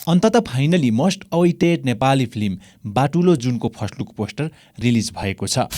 अन्ततः finally must awaited Nepali film Batulo जुनको first look poster release भएको छ।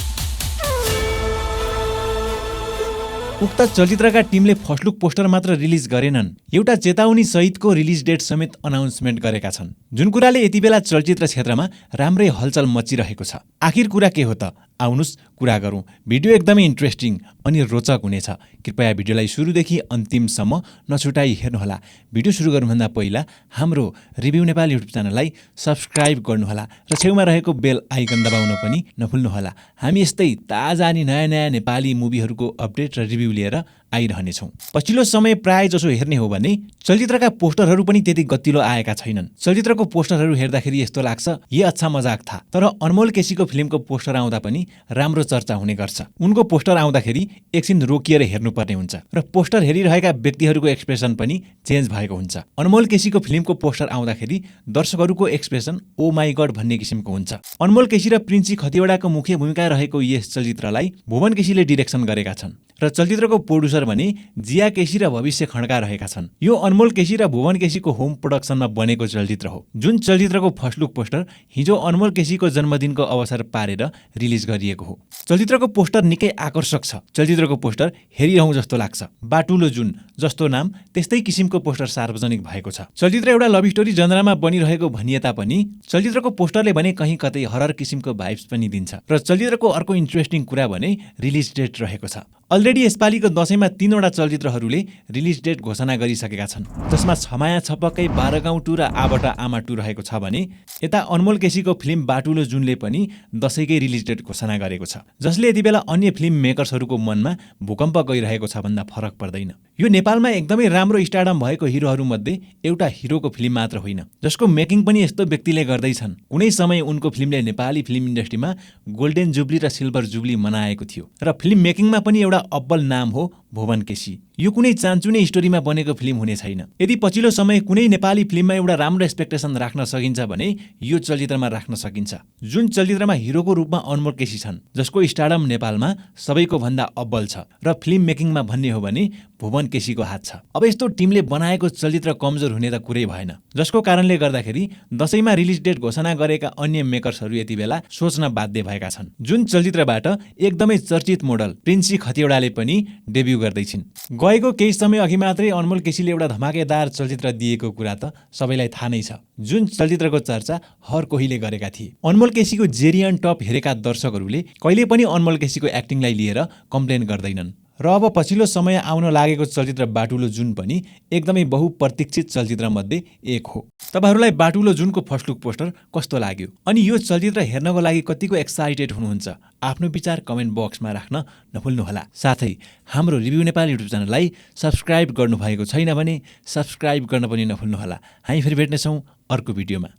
उक्त चलचित्रका टिमले फर्स्ट लुक पोस्टर मात्र रिलिज गरेनन्, एउटा चेतावनी सहितको रिलिज डेट समेत अनाउन्समेन्ट गरेका छन्, जुन कुराले यति बेला चलचित्र क्षेत्रमा राम्रै हलचल मचिरहेको छ। आखिर कुरा के हो त? आउनुस् कुरा गरौँ। भिडियो एकदमै इन्ट्रेस्टिङ अनि रोचक हुनेछ। कृपया भिडियोलाई सुरुदेखि अन्तिमसम्म नछुटाई हेर्नुहोला। भिडियो सुरु गर्नुभन्दा पहिला हाम्रो रिभ्यू नेपाल युट्युब च्यानललाई सब्स्क्राइब गर्नुहोला र छेउमा रहेको बेल आइकन दबाउन पनि नभुल्नुहोला। हामी यस्तै ताजा अनि नयाँ नेपाली मुभीहरूको अपडेट र रिभ्यू लिएर आइरहनेछौँ। पछिल्लो समय प्राय जसो हेर्ने हो भने चलचित्रका पोस्टरहरू पनि त्यति गतिलो आएका छैनन्। चलचित्रको पोस्टरहरू हेर्दाखेरि यस्तो लाग्छ ये अच्छा मजाक था, तर अनमोल केसीको फिल्मको पोस्टर आउँदा पनि राम्रो चर्चा हुने गर्छ। उनको पोस्टर आउँदाखेरि एकछिन रोकिएर हेर्नुपर्ने हुन्छ र पोस्टर हेरिरहेका व्यक्तिहरूको एक्सप्रेसन पनि चेन्ज भएको हुन्छ। अनमोल केसीको फिल्मको पोस्टर आउँदाखेरि दर्शकहरूको एक्सप्रेसन ओ माई गड भन्ने किसिमको हुन्छ। अनमोल केसी र प्रिन्सी खतिवडाको मुख्य भूमिका रहेको यस चलचित्रलाई भुवन केसीले डिरेक्सन गरेका छन् र चलचित्रको प्रोड्युसर भने जिया केसी र भविष्य खड्का रहेका छन्। यो अनमोल केसी र भुवन केसीको होम प्रोडक्सनमा बनेको चलचित्र हो, जुन चलचित्रको फर्स्ट लुक पोस्टर हिजो अनमोल केसीको जन्मदिनको अवसर पारेर रिलिज गरिएको हो। चलचित्रको पोस्टर निकै आकर्षक छ। चलचित्रको पोस्टर हेरिरहँ जस्तो लाग्छ। बाटुलो जुन जस्तो नाम त्यस्तै किसिमको पोस्टर सार्वजनिक भएको छ। चलचित्र एउटा लभ स्टोरी जनरामा बनिरहेको भनिए तापनि चलचित्रको पोस्टरले भने कहीँ कतै हरर किसिमको भाइब्स पनि दिन्छ। र चलचित्रको अर्को इन्ट्रेस्टिङ कुरा भने रिलिज डेट रहेको छ। अलरेडी यसपालिको दशैंमा 3वटा चलचित्रहरूले रिलिज डेट घोषणा गरिसकेका छन्, जसमा छमाया छपक्कै 12 गाउँ 2 र आबाट आमा 2 रहेको छ भने यता अनमोल केसीको फिल्म बाटुलो जुनले पनि दशैंकै रिलिज डेट घोषणा गरेको छ, जसले यति बेला अन्य फिल्म मेकर्सहरूको मनमा भूकम्प गइरहेको छ भन्दा फरक पर्दैन। यो नेपालमा एकदमै राम्रो स्टारडम भएको हिरोहरूमध्ये एउटा हिरोको फिल्म मात्र होइन, जसको मेकिङ पनि यस्तो व्यक्तिले गर्दैछन्। कुनै समय उनको फिल्मले नेपाली फिल्म इन्डस्ट्रीमा गोल्डेन जुब्ली र सिल्भर जुब्ली मनाएको थियो र फिल्म मेकिङमा पनि एउटा अब्बल नाम हो भुवन केसी। यो कुनै चान्चुने स्टोरीमा बनेको फिल्म हुने छैन। यदि पछिल्लो समय कुनै नेपाली फिल्ममा एउटा राम्रो एक्सपेक्टेसन राख्न सकिन्छ भने यो चलचित्रमा राख्न सकिन्छ, जुन चलचित्रमा हिरोको रूपमा अनमोल केसी छन्, जसको स्टारडम नेपालमा सबैको भन्दा अब्बल छ र फिल्म मेकिङमा भन्ने हो भने भुवन केसीको हात छ। अब यस्तो टिमले बनाएको चलचित्र कमजोर हुने त कुरै भएन, जसको कारणले गर्दाखेरि दशैंमा रिलिज डेट घोषणा गरेका अन्य मेकर्सहरू यति बेला सोच्न बाध्य भएका छन्। जुन चलचित्रबाट एकदमै चर्चित मोडल प्रिन्सी खतिवडाले पनि डेब्यू गर्दैछिन्। गएको केही समय अघि मात्रै अनमोल केसीले एउटा धमाकेदार चलचित्र दिएको कुरा त सबैलाई थाहा नै छ, जुन चलचित्रको चर्चा हर कोहीले गरेका थिए। अनमोल केसीको जेरियन टप हेरेका दर्शकहरूले कहिले पनि अनमोल केसीको एक्टिङलाई लिएर कम्प्लेन गर्दैनन्। र अब पछिल्लो समय आउन लागेको चलचित्र बाटुलो जुन पनि एकदमै बहुप्रतीक्षित चलचित्रमध्ये एक हो। तपाईहरूलाई बाटुलो जुनको फर्स्ट लुक पोस्टर कस्तो लाग्यो अनि यो चलचित्र हेर्नको लागि कतिको एक्साइटेड हुनुहुन्छ? आफ्नो विचार कमेन्ट बक्समा राख्न नभुल्नुहोला। साथै हाम्रो रिभ्यू नेपाल युट्युब च्यानललाई सब्स्क्राइब गर्नुभएको छैन भने सब्स्क्राइब गर्न पनि नभुल्नुहोला। हामी फेरि भेट्नेछौँ अर्को भिडियोमा।